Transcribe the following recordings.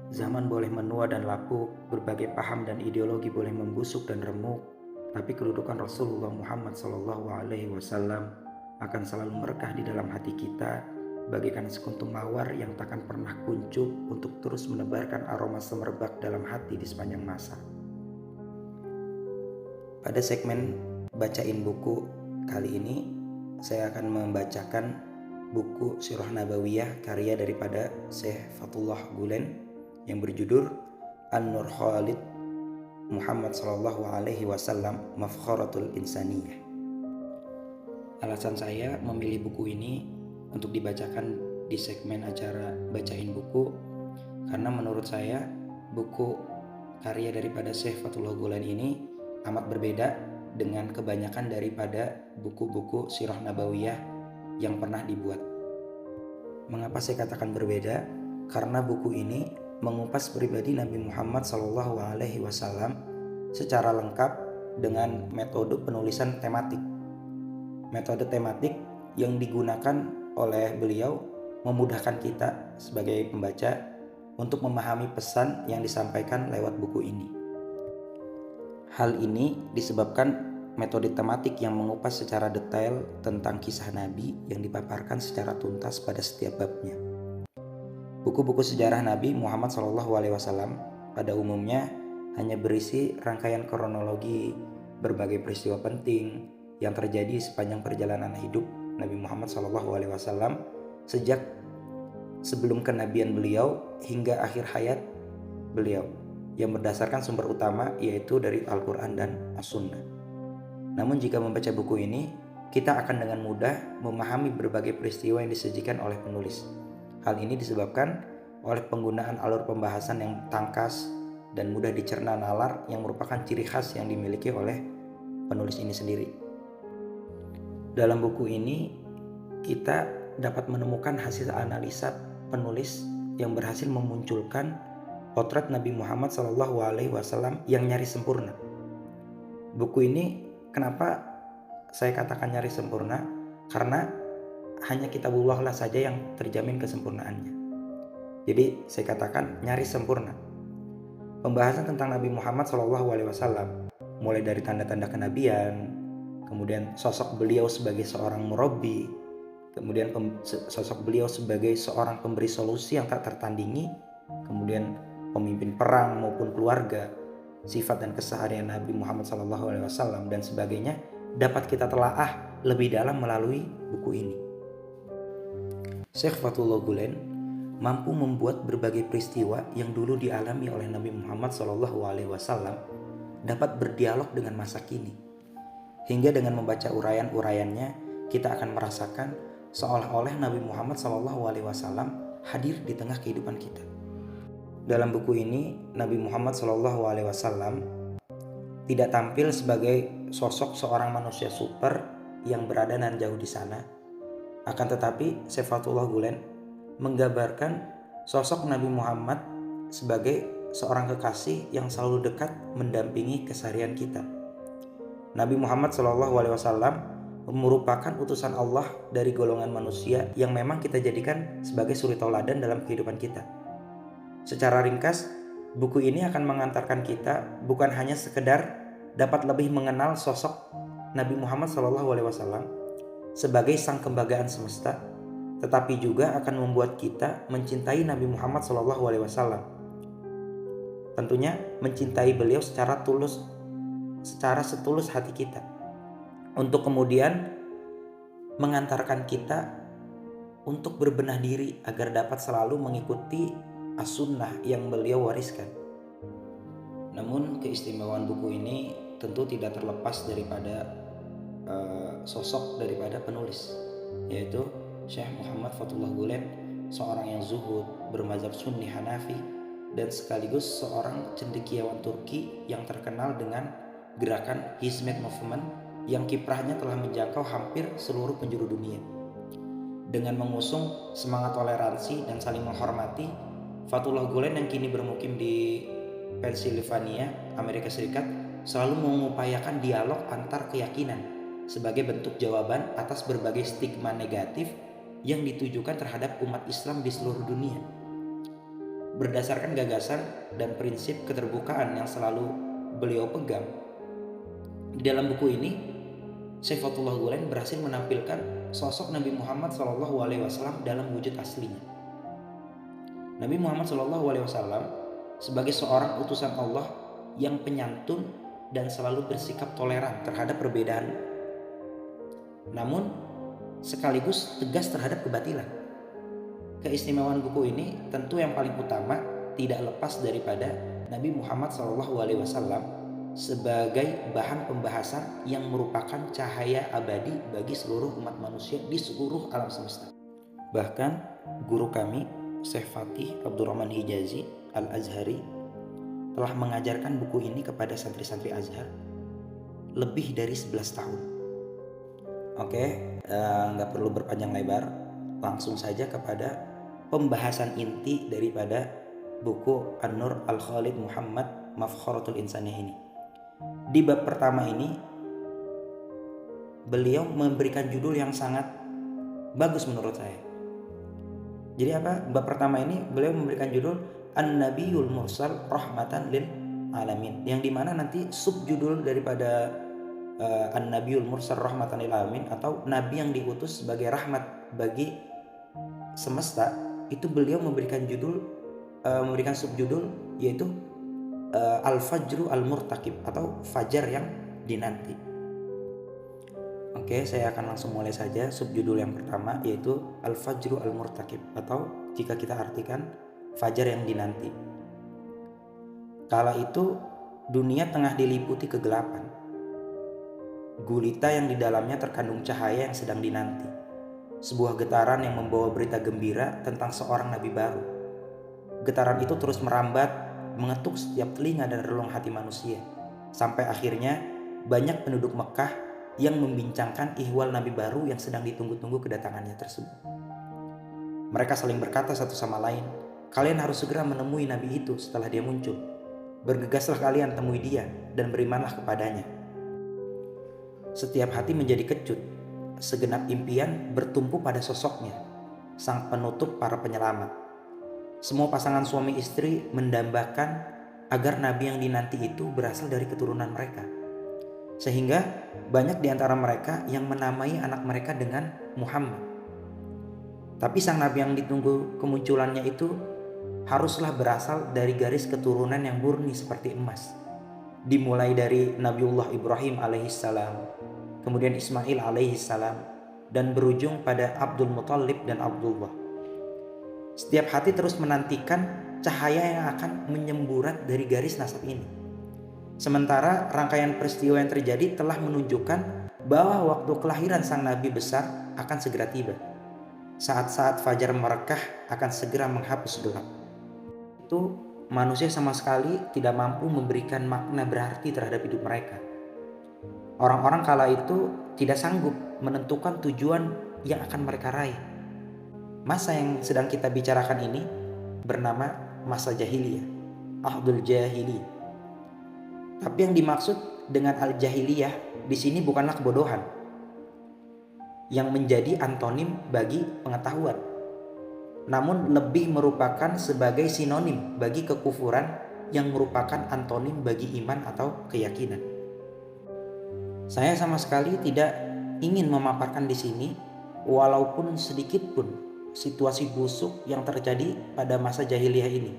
Zaman boleh menua dan lapuk, berbagai paham dan ideologi boleh membusuk dan remuk, tapi kedudukan Rasulullah Muhammad SAW akan selalu merekah di dalam hati kita, bagaikan sekuntum mawar yang takkan pernah kuncup untuk terus menebarkan aroma semerbak dalam hati di sepanjang masa. Pada segmen bacain buku kali ini, saya akan membacakan buku Sirah Nabawiyah karya daripada Syekh Fathullah Gulen yang berjudul An-Nur Khalid Muhammad Sallallahu Alaihi Wasallam Mafkharatul Insaniyah. Alasan saya memilih buku ini untuk dibacakan di segmen acara bacain buku karena menurut saya buku karya daripada Syekh Fathullah Gulen ini amat berbeda dengan kebanyakan daripada buku-buku Sirah Nabawiyah yang pernah dibuat. Mengapa saya katakan berbeda? Karena buku ini mengupas pribadi Nabi Muhammad SAW secara lengkap dengan metode penulisan tematik. Metode tematik yang digunakan oleh beliau memudahkan kita sebagai pembaca untuk memahami pesan yang disampaikan lewat buku ini. Hal ini disebabkan metode tematik yang mengupas secara detail tentang kisah Nabi yang dipaparkan secara tuntas pada setiap babnya. Buku-buku sejarah Nabi Muhammad SAW pada umumnya hanya berisi rangkaian kronologi berbagai peristiwa penting yang terjadi sepanjang perjalanan hidup Nabi Muhammad SAW sejak sebelum kenabian beliau hingga akhir hayat beliau, yang berdasarkan sumber utama yaitu dari Al-Quran dan As-Sunnah. Namun jika membaca buku ini, kita akan dengan mudah memahami berbagai peristiwa yang disajikan oleh penulis. Hal ini disebabkan oleh penggunaan alur pembahasan yang tangkas dan mudah dicerna nalar yang merupakan ciri khas yang dimiliki oleh penulis ini sendiri. Dalam buku ini kita dapat menemukan hasil analisa penulis yang berhasil memunculkan potret Nabi Muhammad SAW yang nyaris sempurna. Buku ini kenapa saya katakan nyaris sempurna? Karena hanya kitabullah lah saja yang terjamin kesempurnaannya. Jadi saya katakan nyaris sempurna. Pembahasan tentang Nabi Muhammad SAW, mulai dari tanda-tanda kenabian, kemudian sosok beliau sebagai seorang murabbi, kemudian sosok beliau sebagai seorang pemberi solusi yang tak tertandingi, kemudian pemimpin perang maupun keluarga, sifat dan keseharian Nabi Muhammad SAW dan sebagainya dapat kita telaah lebih dalam melalui buku ini. Syekh Fathullah Gulen mampu membuat berbagai peristiwa yang dulu dialami oleh Nabi Muhammad SAW dapat berdialog dengan masa kini. Hingga dengan membaca uraian-uraiannya, kita akan merasakan seolah-olah Nabi Muhammad SAW hadir di tengah kehidupan kita. Dalam buku ini, Nabi Muhammad SAW tidak tampil sebagai sosok seorang manusia super yang berada nan jauh di sana. Akan tetapi, Syekh Fathullah Gulen menggambarkan sosok Nabi Muhammad sebagai seorang kekasih yang selalu dekat mendampingi keseharian kita. Nabi Muhammad SAW merupakan utusan Allah dari golongan manusia yang memang kita jadikan sebagai suri tauladan dalam kehidupan kita. Secara ringkas, buku ini akan mengantarkan kita bukan hanya sekedar dapat lebih mengenal sosok Nabi Muhammad SAW sebagai sang kembagaan semesta, tetapi juga akan membuat kita mencintai Nabi Muhammad SAW. Tentunya mencintai beliau secara setulus hati kita, untuk kemudian mengantarkan kita untuk berbenah diri agar dapat selalu mengikuti as-sunnah yang beliau wariskan. Namun keistimewaan buku ini tentu tidak terlepas daripada sosok daripada penulis, yaitu Syekh Muhammad Fathullah Gulen, seorang yang zuhud, bermazhab Sunni Hanafi, dan sekaligus seorang cendekiawan Turki yang terkenal dengan gerakan Hizmet Movement yang kiprahnya telah menjangkau hampir seluruh penjuru dunia. Dengan mengusung semangat toleransi dan saling menghormati, Fathullah Gulen yang kini bermukim di Pennsylvania, Amerika Serikat, selalu mengupayakan dialog antar keyakinan sebagai bentuk jawaban atas berbagai stigma negatif yang ditujukan terhadap umat Islam di seluruh dunia. berdasarkan gagasan dan prinsip keterbukaan yang selalu beliau pegang. Di dalam buku ini, Syekh Fathullah Gulen berhasil menampilkan sosok Nabi Muhammad SAW dalam wujud aslinya. Nabi Muhammad SAW sebagai seorang utusan Allah yang penyantun dan selalu bersikap toleran terhadap perbedaan, namun sekaligus tegas terhadap kebatilan. Keistimewaan buku ini tentu yang paling utama tidak lepas daripada Nabi Muhammad SAW sebagai bahan pembahasan yang merupakan cahaya abadi bagi seluruh umat manusia di seluruh alam semesta. Bahkan guru kami Syekh Fatih Abdurrahman Hijazi Al-Azhari telah mengajarkan buku ini kepada santri-santri Azhar lebih dari 11 tahun. Oke, nggak perlu berpanjang lebar, langsung saja kepada pembahasan inti daripada buku An-Nur Al-Khalid Muhammad Mafkharatul Insaniyah ini. Di bab pertama ini beliau memberikan judul yang sangat bagus menurut saya. Jadi apa? Bab pertama ini beliau memberikan judul An-Nabiyul Mursal Rahmatan lil Alamin, yang dimana nanti subjudul daripada An-Nabiyul Mursal Rahmatan lil Alamin atau Nabi yang diutus sebagai rahmat bagi semesta, itu beliau memberikan judul, memberikan subjudul yaitu Al-Fajru Al-Murtaqib atau Fajar yang dinanti. Oke, saya akan langsung mulai saja. Subjudul yang pertama yaitu Al-Fajru Al-Murtaqib atau jika kita artikan Fajar yang dinanti. Kala itu dunia tengah diliputi kegelapan. Gulita yang di dalamnya terkandung cahaya yang sedang dinanti. Sebuah getaran yang membawa berita gembira tentang seorang nabi baru. Getaran itu terus merambat, mengetuk setiap telinga dan relung hati manusia. Sampai akhirnya banyak penduduk Mekah yang membincangkan ihwal nabi baru yang sedang ditunggu-tunggu kedatangannya tersebut. Mereka saling berkata satu sama lain, "Kalian harus segera menemui nabi itu setelah dia muncul. Bergegaslah kalian temui dia dan berimanlah kepadanya." Setiap hati menjadi kecut, segenap impian bertumpu pada sosoknya, sang penutup para penyelamat. Semua pasangan suami istri mendambakan agar nabi yang dinanti itu berasal dari keturunan mereka. Sehingga banyak di antara mereka yang menamai anak mereka dengan Muhammad. Tapi sang nabi yang ditunggu kemunculannya itu haruslah berasal dari garis keturunan yang murni seperti emas. Dimulai dari Nabiullah Ibrahim alaihissalam, kemudian Ismail alaihissalam, dan berujung pada Abdul Muthalib dan Abdullah. Setiap hati terus menantikan cahaya yang akan menyemburat dari garis nasab ini. Sementara rangkaian peristiwa yang terjadi telah menunjukkan bahwa waktu kelahiran sang nabi besar akan segera tiba. Saat-saat fajar merekah akan segera menghapus gelap. Itu manusia sama sekali tidak mampu memberikan makna berarti terhadap hidup mereka. Orang-orang kala itu tidak sanggup menentukan tujuan yang akan mereka raih. Masa yang sedang kita bicarakan ini bernama masa jahiliyah, Ahdul Jahili. Tapi yang dimaksud dengan al-jahiliyah di sini bukanlah kebodohan yang menjadi antonim bagi pengetahuan, namun lebih merupakan sebagai sinonim bagi kekufuran yang merupakan antonim bagi iman atau keyakinan. Saya sama sekali tidak ingin memaparkan di sini walaupun sedikit pun situasi busuk yang terjadi pada masa jahiliyah ini,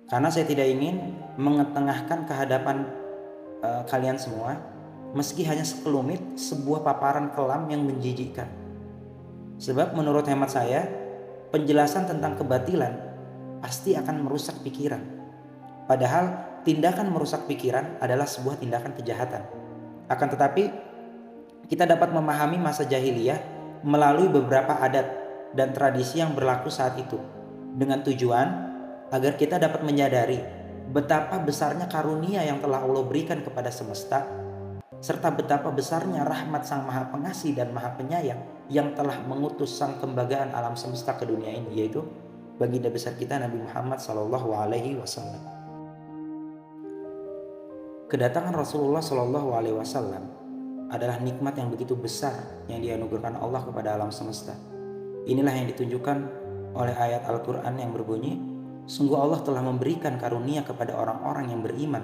karena saya tidak ingin mengetengahkan kehadapan kalian semua meski hanya sekelumit sebuah paparan kelam yang menjijikkan. Sebab menurut hemat saya, penjelasan tentang kebatilan pasti akan merusak pikiran. Padahal tindakan merusak pikiran adalah sebuah tindakan kejahatan. Akan tetapi kita dapat memahami masa jahiliyah melalui beberapa adat dan tradisi yang berlaku saat itu, dengan tujuan agar kita dapat menyadari betapa besarnya karunia yang telah Allah berikan kepada semesta, serta betapa besarnya rahmat Sang Maha Pengasih dan Maha Penyayang yang telah mengutus sang kembagaan alam semesta ke dunia ini, yaitu baginda besar kita Nabi Muhammad SAW. Kedatangan Rasulullah SAW adalah nikmat yang begitu besar yang dianugerahkan Allah kepada alam semesta. Inilah yang ditunjukkan oleh ayat Al-Quran yang berbunyi, Sungguh Allah telah memberikan karunia kepada orang-orang yang beriman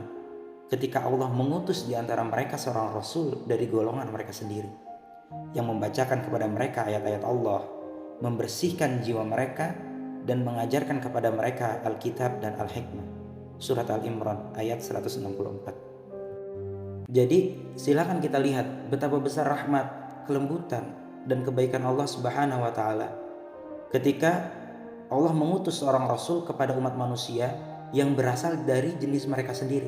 ketika Allah mengutus di antara mereka seorang Rasul dari golongan mereka sendiri, yang membacakan kepada mereka ayat-ayat Allah, membersihkan jiwa mereka, dan mengajarkan kepada mereka Alkitab dan Al-Hikmah. Surat Al-Imran ayat 164. Jadi silakan kita lihat betapa besar rahmat, kelembutan, dan kebaikan Allah Subhanahu wa Ta'ala ketika Allah mengutus seorang Rasul kepada umat manusia yang berasal dari jenis mereka sendiri.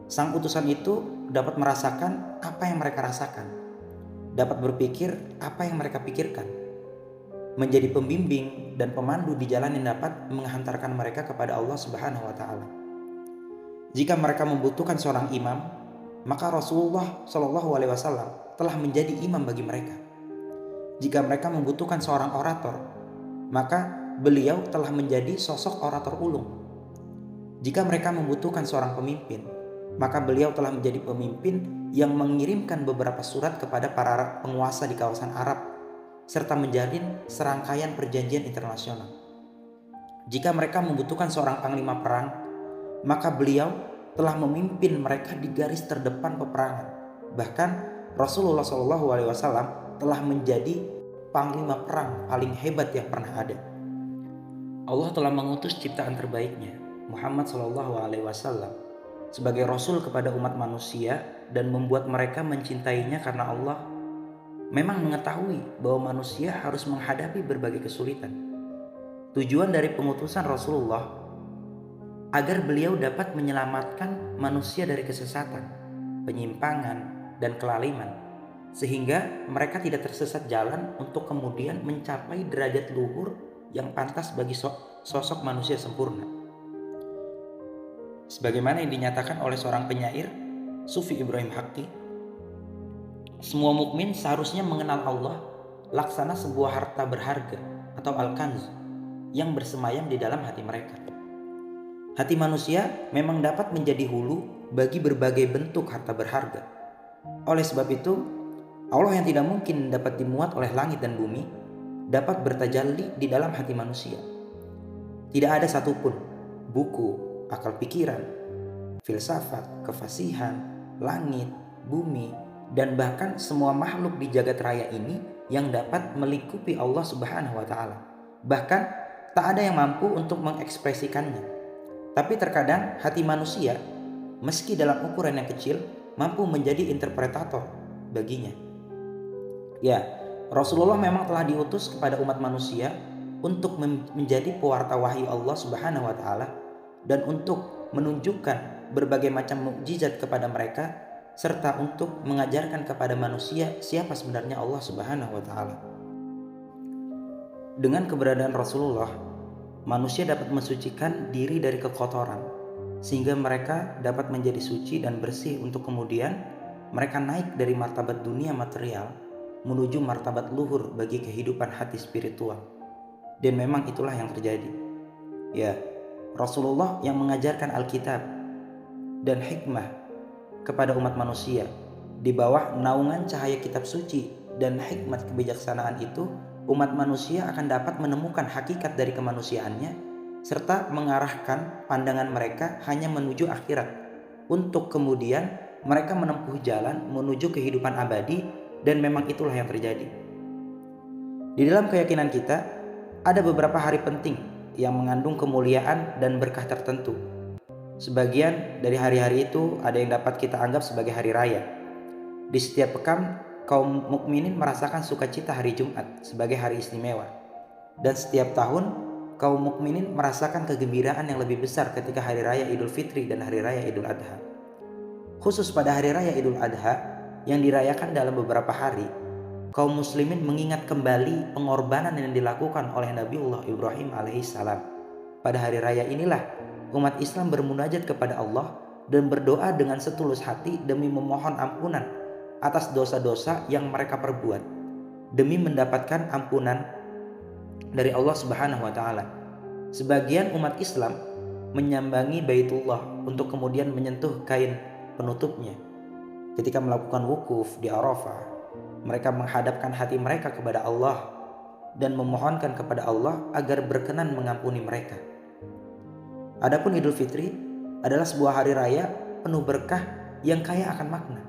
Sang utusan itu dapat merasakan apa yang mereka rasakan, dapat berpikir apa yang mereka pikirkan, menjadi pembimbing dan pemandu di jalan yang dapat menghantarkan mereka kepada Allah Subhanahu wa Ta'ala. Jika mereka membutuhkan seorang imam, maka Rasulullah Shallallahu Alaihi Wasallam telah menjadi imam bagi mereka. Jika mereka membutuhkan seorang orator, maka beliau telah menjadi sosok orator ulung. Jika mereka membutuhkan seorang pemimpin, maka beliau telah menjadi pemimpin yang mengirimkan beberapa surat kepada para penguasa di kawasan Arab, serta menjalin serangkaian perjanjian internasional. Jika mereka membutuhkan seorang panglima perang, maka beliau telah memimpin mereka di garis terdepan peperangan. Bahkan Rasulullah SAW telah menjadi panglima perang paling hebat yang pernah ada. Allah telah mengutus ciptaan terbaiknya, Muhammad SAW, sebagai Rasul kepada umat manusia dan membuat mereka mencintainya karena Allah memang mengetahui bahwa manusia harus menghadapi berbagai kesulitan. Tujuan dari pengutusan Rasulullah agar beliau dapat menyelamatkan manusia dari kesesatan, penyimpangan, dan kelaliman, sehingga mereka tidak tersesat jalan untuk kemudian mencapai derajat luhur yang pantas bagi sosok manusia sempurna. Sebagaimana yang dinyatakan oleh seorang penyair, Sufi Ibrahim Haqqi, semua mukmin seharusnya mengenal Allah laksana sebuah harta berharga atau al-kanz yang bersemayam di dalam hati mereka. Hati manusia memang dapat menjadi hulu bagi berbagai bentuk harta berharga. Oleh sebab itu, Allah yang tidak mungkin dapat dimuat oleh langit dan bumi dapat bertajalli di dalam hati manusia. Tidak ada satupun buku, akal pikiran, filsafat, kefasihan, langit, bumi, dan bahkan semua makhluk di jagat raya ini yang dapat melingkupi Allah Subhanahu wa Ta'ala. Bahkan tak ada yang mampu untuk mengekspresikannya. Tapi terkadang hati manusia, meski dalam ukuran yang kecil, mampu menjadi interpretator baginya. Ya, Rasulullah memang telah diutus kepada umat manusia untuk menjadi pewarta wahyu Allah Subhanahu wa Ta'ala dan untuk menunjukkan berbagai macam mukjizat kepada mereka, serta untuk mengajarkan kepada manusia siapa sebenarnya Allah Subhanahu wa Ta'ala. Dengan keberadaan Rasulullah, manusia dapat mensucikan diri dari kekotoran, sehingga mereka dapat menjadi suci dan bersih untuk kemudian mereka naik dari martabat dunia material menuju martabat luhur bagi kehidupan hati spiritual. Dan memang itulah yang terjadi. Ya, Rasulullah yang mengajarkan Alkitab dan hikmah kepada umat manusia. Di bawah naungan cahaya kitab suci dan hikmat kebijaksanaan itu, umat manusia akan dapat menemukan hakikat dari kemanusiaannya serta mengarahkan pandangan mereka hanya menuju akhirat, untuk kemudian mereka menempuh jalan menuju kehidupan abadi. Dan memang itulah yang terjadi. Di dalam keyakinan kita, ada beberapa hari penting yang mengandung kemuliaan dan berkah tertentu. Sebagian dari hari-hari itu ada yang dapat kita anggap sebagai hari raya. Di setiap pekan, kaum mukminin merasakan sukacita hari Jumat sebagai hari istimewa. Dan setiap tahun, kaum mukminin merasakan kegembiraan yang lebih besar ketika hari raya Idul Fitri dan hari raya Idul Adha. Khusus pada hari raya Idul Adha yang dirayakan dalam beberapa hari, kaum muslimin mengingat kembali pengorbanan yang dilakukan oleh Nabiullah Ibrahim alaihissalam. Pada hari raya inilah umat Islam bermunajat kepada Allah dan berdoa dengan setulus hati demi memohon ampunan atas dosa-dosa yang mereka perbuat, demi mendapatkan ampunan dari Allah Subhanahu wa Ta'ala. Sebagian umat Islam menyambangi Baitullah untuk kemudian menyentuh kain penutupnya. Ketika melakukan wukuf di Arafah, mereka menghadapkan hati mereka kepada Allah dan memohonkan kepada Allah agar berkenan mengampuni mereka. Adapun Idul Fitri adalah sebuah hari raya penuh berkah yang kaya akan makna.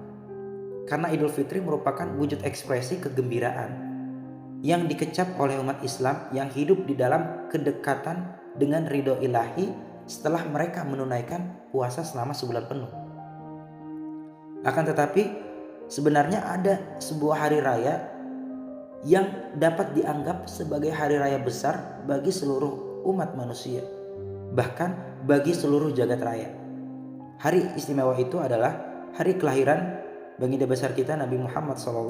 Karena Idul Fitri merupakan wujud ekspresi kegembiraan yang dikecap oleh umat Islam yang hidup di dalam kedekatan dengan ridho ilahi setelah mereka menunaikan puasa selama sebulan penuh. Akan tetapi sebenarnya ada sebuah hari raya yang dapat dianggap sebagai hari raya besar bagi seluruh umat manusia, bahkan bagi seluruh jagat raya. Hari istimewa itu adalah hari kelahiran baginda besar kita Nabi Muhammad SAW,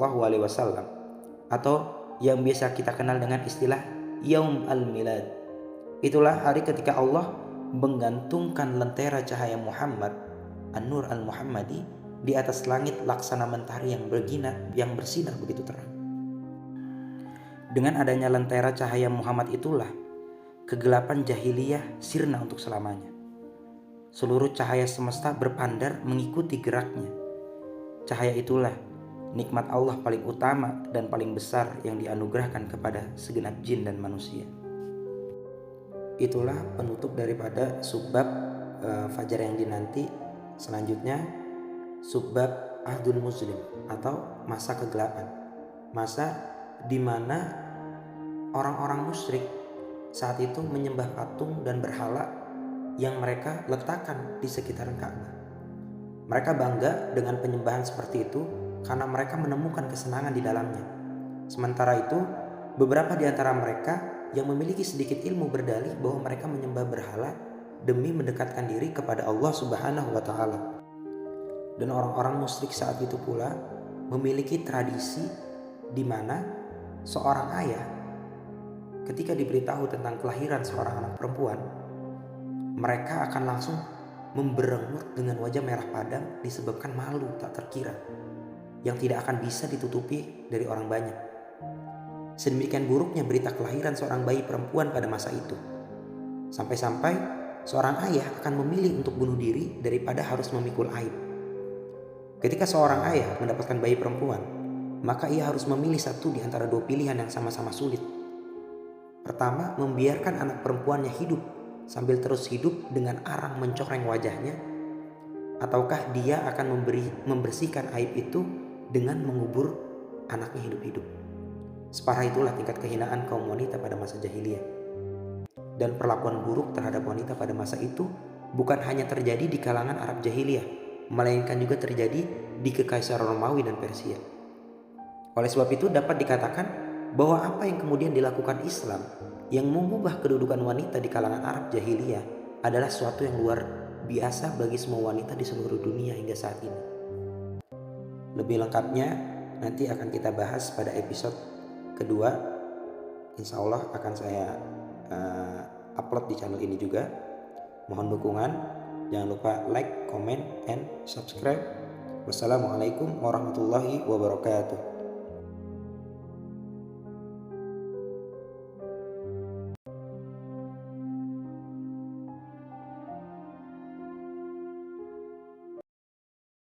atau yang biasa kita kenal dengan istilah Yaum al-Milad. Itulah hari ketika Allah menggantungkan lentera cahaya Muhammad, An-Nur al-Muhammadi, di atas langit laksana mentari yang bersinar begitu terang. Dengan adanya lentera cahaya Muhammad itulah kegelapan jahiliyah sirna untuk selamanya. Seluruh cahaya semesta berpandar mengikuti geraknya. Cahaya itulah nikmat Allah paling utama dan paling besar yang dianugerahkan kepada segenap jin dan manusia. Itulah penutup daripada subbab fajar yang dinanti. Selanjutnya subbab ahdul muslim atau masa kegelapan. Masa di mana orang-orang musyrik saat itu menyembah patung dan berhala yang mereka letakkan di sekitaran Ka'bah. Mereka bangga dengan penyembahan seperti itu karena mereka menemukan kesenangan di dalamnya. Sementara itu, beberapa di antara mereka yang memiliki sedikit ilmu berdalih bahwa mereka menyembah berhala demi mendekatkan diri kepada Allah Subhanahu wa Ta'ala. Dan orang-orang musyrik saat itu pula memiliki tradisi di mana seorang ayah ketika diberitahu tentang kelahiran seorang anak perempuan, mereka akan langsung memberengut dengan wajah merah padam disebabkan malu tak terkira yang tidak akan bisa ditutupi dari orang banyak. Sedemikian buruknya berita kelahiran seorang bayi perempuan pada masa itu. Sampai-sampai seorang ayah akan memilih untuk bunuh diri daripada harus memikul aib. Ketika seorang ayah mendapatkan bayi perempuan, maka ia harus memilih satu di antara dua pilihan yang sama-sama sulit. Pertama, membiarkan anak perempuannya hidup sambil terus hidup dengan arang mencoreng wajahnya, ataukah dia akan membersihkan aib itu dengan mengubur anaknya hidup-hidup. Separah itulah tingkat kehinaan kaum wanita pada masa jahiliyah. Dan perlakuan buruk terhadap wanita pada masa itu bukan hanya terjadi di kalangan Arab jahiliyah, melainkan juga terjadi di Kekaisaran Romawi dan Persia. Oleh sebab itu dapat dikatakan bahwa apa yang kemudian dilakukan Islam yang mengubah kedudukan wanita di kalangan Arab jahiliyah adalah sesuatu yang luar biasa bagi semua wanita di seluruh dunia hingga saat ini. Lebih lengkapnya nanti akan kita bahas pada episode kedua. Insya Allah akan saya upload di channel ini juga. Mohon dukungan. Jangan lupa like, comment, and subscribe. Wassalamualaikum warahmatullahi wabarakatuh.